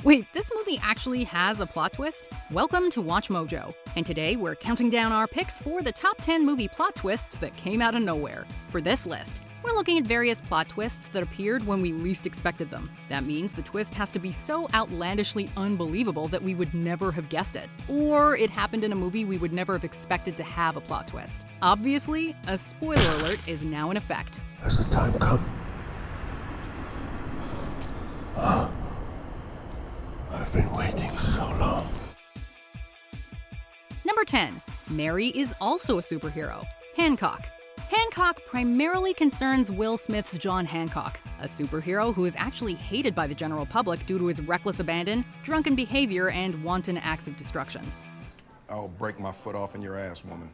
Wait, this movie actually has a plot twist? Welcome to Watch Mojo, and today we're counting down our picks for the top 10 movie plot twists that came out of nowhere. For this list, we're looking at various plot twists that appeared when we least expected them. That means the twist has to be so outlandishly unbelievable that we would never have guessed it. Or it happened in a movie we would never have expected to have a plot twist. Obviously, a spoiler alert is now in effect. Has the time come? I've been waiting so long. Number 10. Mary is also a superhero. Hancock. Hancock primarily concerns Will Smith's John Hancock, a superhero who is actually hated by the general public due to his reckless abandon, drunken behavior, and wanton acts of destruction. I'll break my foot off in your ass, woman.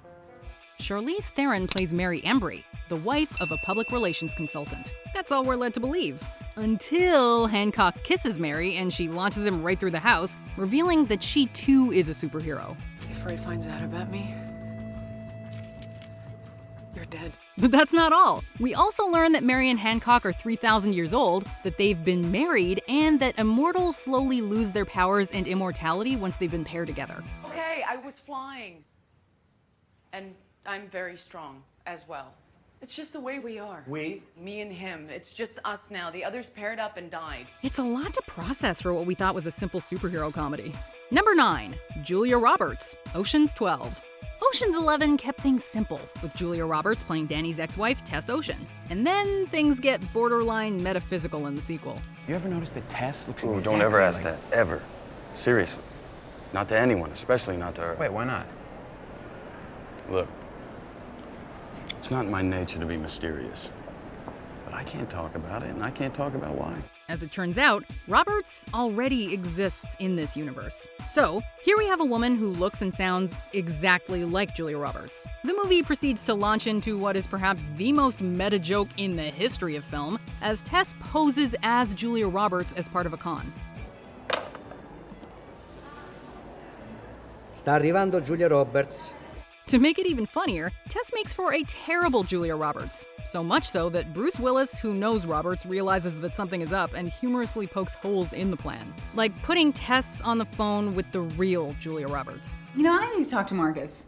Charlize Theron plays Mary Embry, the wife of a public relations consultant. That's all we're led to believe. Until Hancock kisses Mary and she launches him right through the house, revealing that she too is a superhero. If Fred finds out about me, you're dead. But that's not all. We also learn that Mary and Hancock are 3,000 years old, that they've been married, and that immortals slowly lose their powers and immortality once they've been paired together. Okay, I was flying. And I'm very strong as well. It's just the way we are. We? Me and him. It's just us now. The others paired up and died. It's a lot to process for what we thought was a simple superhero comedy. Number 9. Julia Roberts, Ocean's 12. Ocean's 11 kept things simple, with Julia Roberts playing Danny's ex-wife, Tess Ocean. And then things get borderline metaphysical in the sequel. You ever notice that Tess looks Ooh, exactly don't ever ask like... that, ever. Seriously. Not to anyone, especially not to her. Wait, why not? Look, it's not in my nature to be mysterious. But I can't talk about it, and I can't talk about why. As it turns out, Roberts already exists in this universe. So, here we have a woman who looks and sounds exactly like Julia Roberts. The movie proceeds to launch into what is perhaps the most meta joke in the history of film, as Tess poses as Julia Roberts as part of a con. Sta arrivando Julia Roberts. To make it even funnier, Tess makes for a terrible Julia Roberts. So much so that Bruce Willis, who knows Roberts, realizes that something is up and humorously pokes holes in the plan. Like putting Tess on the phone with the real Julia Roberts. You know, I need to talk to Marcus.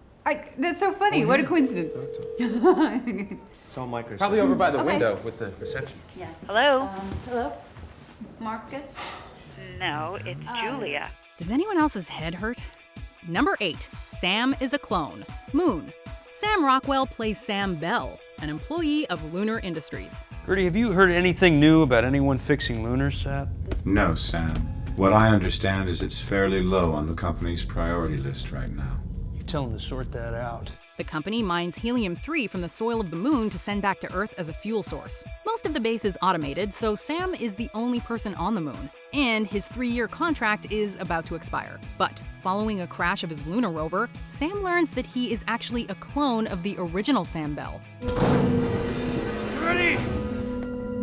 That's so funny. What a coincidence. So Micah Probably over by the window with the reception. Yeah. Hello? Hello? Marcus? No, it's Julia. Does anyone else's head hurt? Number 8. Sam is a clone. Moon. Sam Rockwell plays Sam Bell, an employee of Lunar Industries. Gertie, have you heard anything new about anyone fixing lunar sat? No, Sam. What I understand is it's fairly low on the company's priority list right now. You tell him to sort that out. The company mines helium-3 from the soil of the moon to send back to Earth as a fuel source. Most of the base is automated, so Sam is the only person on the moon, and his 3-year contract is about to expire. But following a crash of his lunar rover, Sam learns that he is actually a clone of the original Sam Bell. Gertie!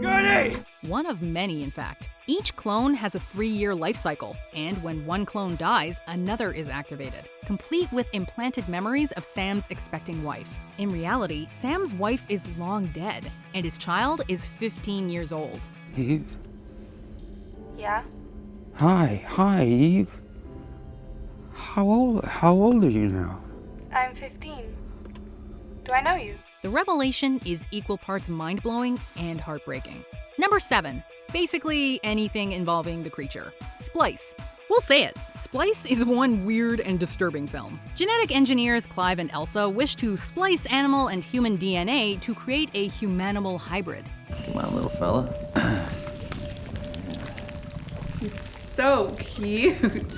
Gertie! One of many, in fact. Each clone has a 3-year life cycle, and when one clone dies, another is activated, complete with implanted memories of Sam's expecting wife. In reality, Sam's wife is long dead, and his child is 15 years old. Eve? Yeah? Hi, Eve. How old are you now? I'm 15. Do I know you? The revelation is equal parts mind-blowing and heartbreaking. Number 7. Basically anything involving the creature. Splice. We'll say it. Splice is one weird and disturbing film. Genetic engineers Clive and Elsa wish to splice animal and human DNA to create a humanimal hybrid. Come on, little fella. He's so cute.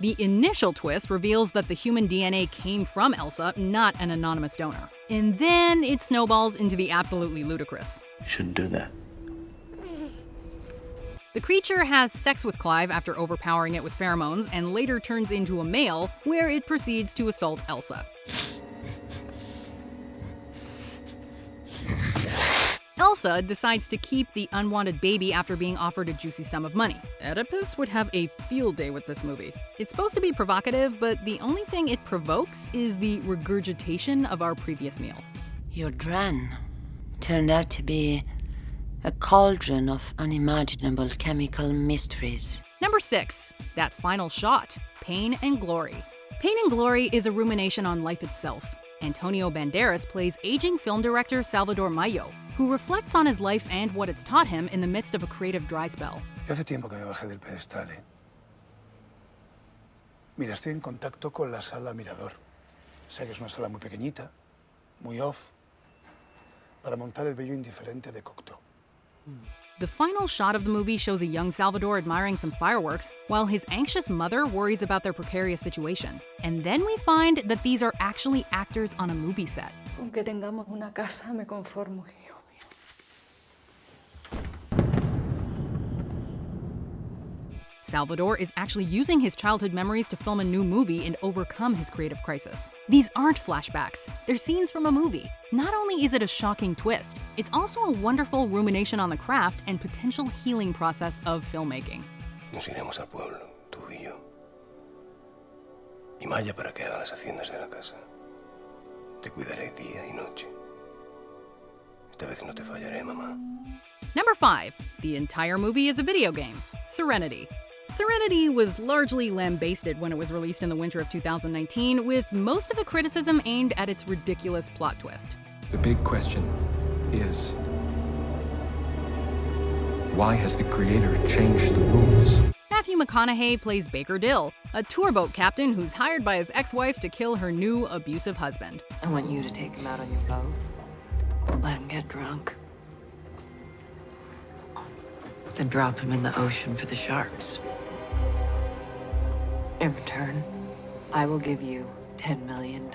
The initial twist reveals that the human DNA came from Elsa, not an anonymous donor. And then it snowballs into the absolutely ludicrous. Shouldn't do that. The creature has sex with Clive after overpowering it with pheromones and later turns into a male, where it proceeds to assault Elsa. Elsa decides to keep the unwanted baby after being offered a juicy sum of money. Oedipus would have a field day with this movie. It's supposed to be provocative, but the only thing it provokes is the regurgitation of our previous meal. Your Dren turned out to be A cauldron of unimaginable chemical mysteries. Number 6. That final shot, Pain and Glory. Pain and Glory is a rumination on life itself. Antonio Banderas plays aging film director Salvador Mayo, who reflects on his life and what it's taught him in the midst of a creative dry spell. Hace tiempo que me bajé del pedestal, ¿eh? Mira, estoy en contacto con la sala Mirador. Sé que es una sala muy pequeñita, muy off, para montar el bello indiferente de Cocteau. The final shot of the movie shows a young Salvador admiring some fireworks, while his anxious mother worries about their precarious situation. And then we find that these are actually actors on a movie set. Con que tengamos una casa me conformo. Salvador is actually using his childhood memories to film a new movie and overcome his creative crisis. These aren't flashbacks, they're scenes from a movie. Not only is it a shocking twist, it's also a wonderful rumination on the craft and potential healing process of filmmaking. Nos iremos al pueblo, tú y yo. Y Maya para que haga las haciendas de la casa. Te cuidaré día y noche. Esta vez no te fallaré, mamá. Number 5. The entire movie is a video game, Serenity. Serenity was largely lambasted when it was released in the winter of 2019, with most of the criticism aimed at its ridiculous plot twist. The big question is, why has the creator changed the rules? Matthew McConaughey plays Baker Dill, a tour boat captain who's hired by his ex-wife to kill her new abusive husband. I want you to take him out on your boat, let him get drunk, then drop him in the ocean for the sharks. In return, I will give you $10 million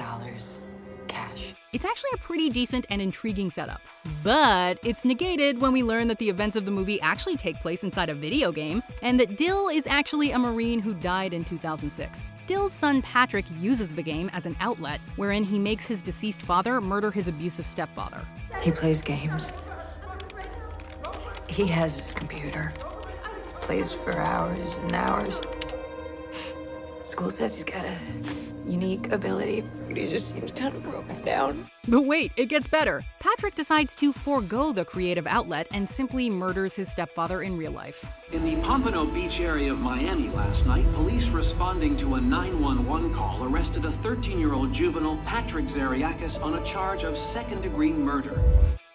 cash. It's actually a pretty decent and intriguing setup, but it's negated when we learn that the events of the movie actually take place inside a video game, and that Dill is actually a Marine who died in 2006. Dill's son Patrick uses the game as an outlet, wherein he makes his deceased father murder his abusive stepfather. He plays games. He has his computer. Plays for hours and hours. School says he's got a unique ability, but he just seems kind of broken down. But wait, it gets better. Patrick decides to forego the creative outlet and simply murders his stepfather in real life. In the Pompano Beach area of Miami last night, police responding to a 911 call arrested a 13-year-old juvenile, Patrick Zariakis, on a charge of second-degree murder.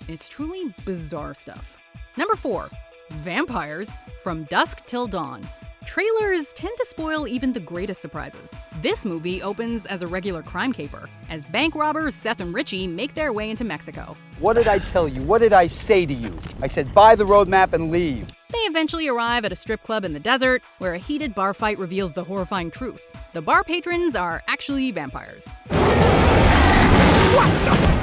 It's truly bizarre stuff. Number 4. Vampires from Dusk Till Dawn. Trailers tend to spoil even the greatest surprises. This movie opens as a regular crime caper, as bank robbers Seth and Richie make their way into Mexico. What did I tell you? What did I say to you? I said buy the roadmap and leave. They eventually arrive at a strip club in the desert, where a heated bar fight reveals the horrifying truth. The bar patrons are actually vampires. What the?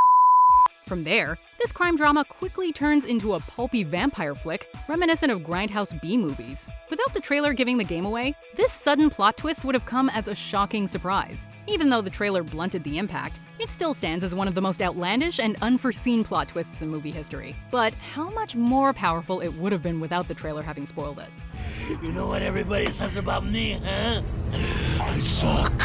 From there, this crime drama quickly turns into a pulpy vampire flick reminiscent of Grindhouse B movies. Without the trailer giving the game away, this sudden plot twist would have come as a shocking surprise. Even though the trailer blunted the impact, it still stands as one of the most outlandish and unforeseen plot twists in movie history. But how much more powerful it would have been without the trailer having spoiled it. You know what everybody says about me, huh? I suck.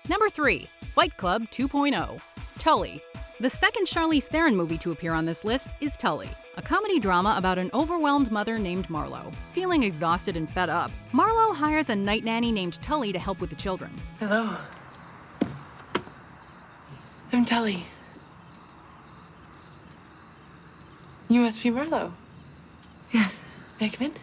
Number 3. Fight Club 2.0. Tully. The second Charlize Theron movie to appear on this list is Tully, a comedy drama about an overwhelmed mother named Marlo. Feeling exhausted and fed up, Marlo hires a night nanny named Tully to help with the children. Hello. I'm Tully. You must be Marlo. Yes. May I come in?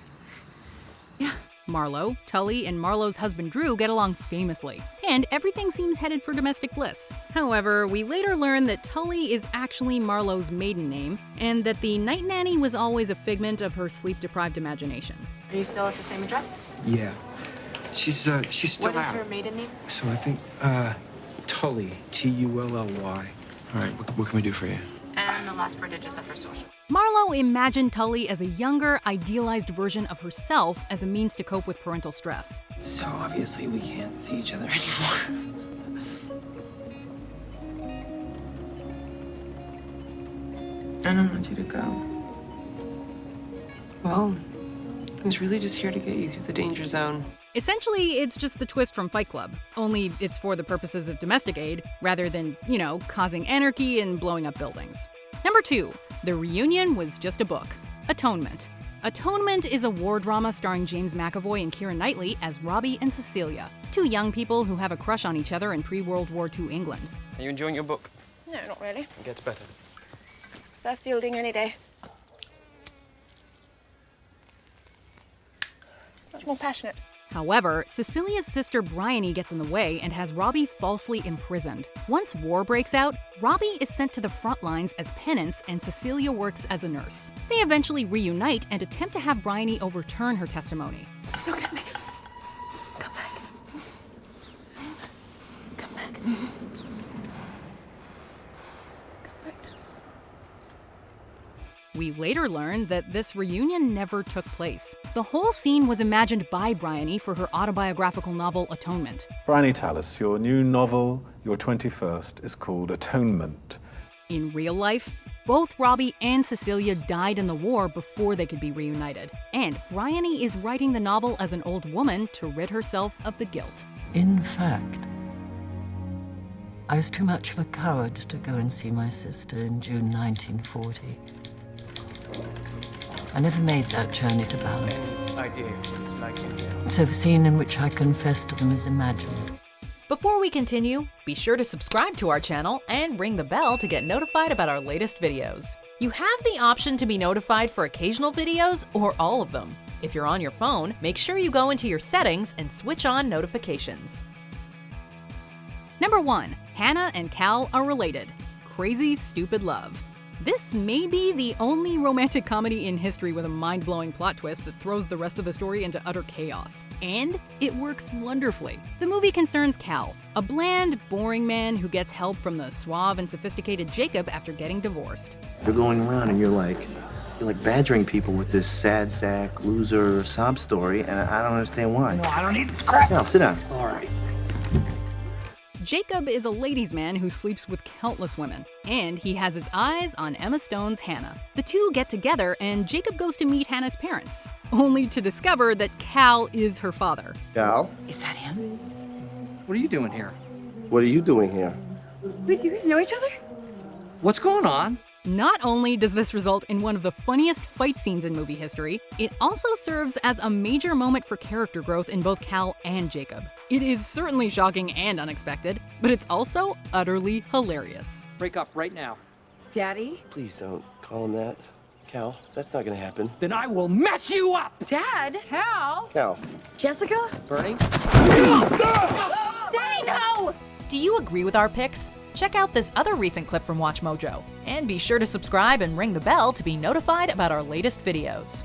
Yeah. Marlo, Tully, and Marlo's husband Drew get along famously, and everything seems headed for domestic bliss. However, we later learn that Tully is actually Marlo's maiden name, and that the night nanny was always a figment of her sleep-deprived imagination. Are you still at the same address? Yeah. She's still What is out. her maiden name? So I think, Tully. Tully. All right, what can we do for you? And the last 4 digits of her social. Marlo imagined Tully as a younger, idealized version of herself as a means to cope with parental stress. So obviously we can't see each other anymore. I don't want you to go. Well, I was really just here to get you through the danger zone. Essentially, it's just the twist from Fight Club, only it's for the purposes of domestic aid, rather than, causing anarchy and blowing up buildings. Number 2, The Reunion Was Just a Book. Atonement. Atonement is a war drama starring James McAvoy and Keira Knightley as Robbie and Cecilia, two young people who have a crush on each other in pre-World War II England. Are you enjoying your book? No, not really. It gets better. Fair fielding any day. Much more passionate. However, Cecilia's sister Bryony gets in the way and has Robbie falsely imprisoned. Once war breaks out, Robbie is sent to the front lines as penance and Cecilia works as a nurse. They eventually reunite and attempt to have Bryony overturn her testimony. Look at me. Come back. Come back. We later learn that this reunion never took place. The whole scene was imagined by Bryony for her autobiographical novel Atonement. Bryony Tallis, your new novel, your 21st, is called Atonement. In real life, both Robbie and Cecilia died in the war before they could be reunited. And Bryony is writing the novel as an old woman to rid herself of the guilt. In fact, I was too much of a coward to go and see my sister in June 1940. I never made that journey to Balham. Any idea what it's like in here? So the scene in which I confess to them is imagined. Before we continue, be sure to subscribe to our channel and ring the bell to get notified about our latest videos. You have the option to be notified for occasional videos or all of them. If you're on your phone, make sure you go into your settings and switch on notifications. Number 1. Hannah and Cal are related. Crazy Stupid Love. This may be the only romantic comedy in history with a mind-blowing plot twist that throws the rest of the story into utter chaos. And it works wonderfully. The movie concerns Cal, a bland, boring man who gets help from the suave and sophisticated Jacob after getting divorced. You're going around and you're like badgering people with this sad sack, loser, sob story, and I don't understand why. No, I don't need this crap. Now, sit down. All right. Jacob is a ladies' man who sleeps with countless women, and he has his eyes on Emma Stone's Hannah. The two get together, and Jacob goes to meet Hannah's parents, only to discover that Cal is her father. Cal? Is that him? What are you doing here? What are you doing here? Wait, you guys know each other? What's going on? Not only does this result in one of the funniest fight scenes in movie history, it also serves as a major moment for character growth in both Cal and Jacob. It is certainly shocking and unexpected, but it's also utterly hilarious. Break up right now. Daddy? Please don't call him that. Cal, that's not gonna happen. Then I will mess you up! Dad? Cal? Cal. Jessica? Bernie? Daddy, no! Do you agree with our picks? Check out this other recent clip from WatchMojo, and be sure to subscribe and ring the bell to be notified about our latest videos.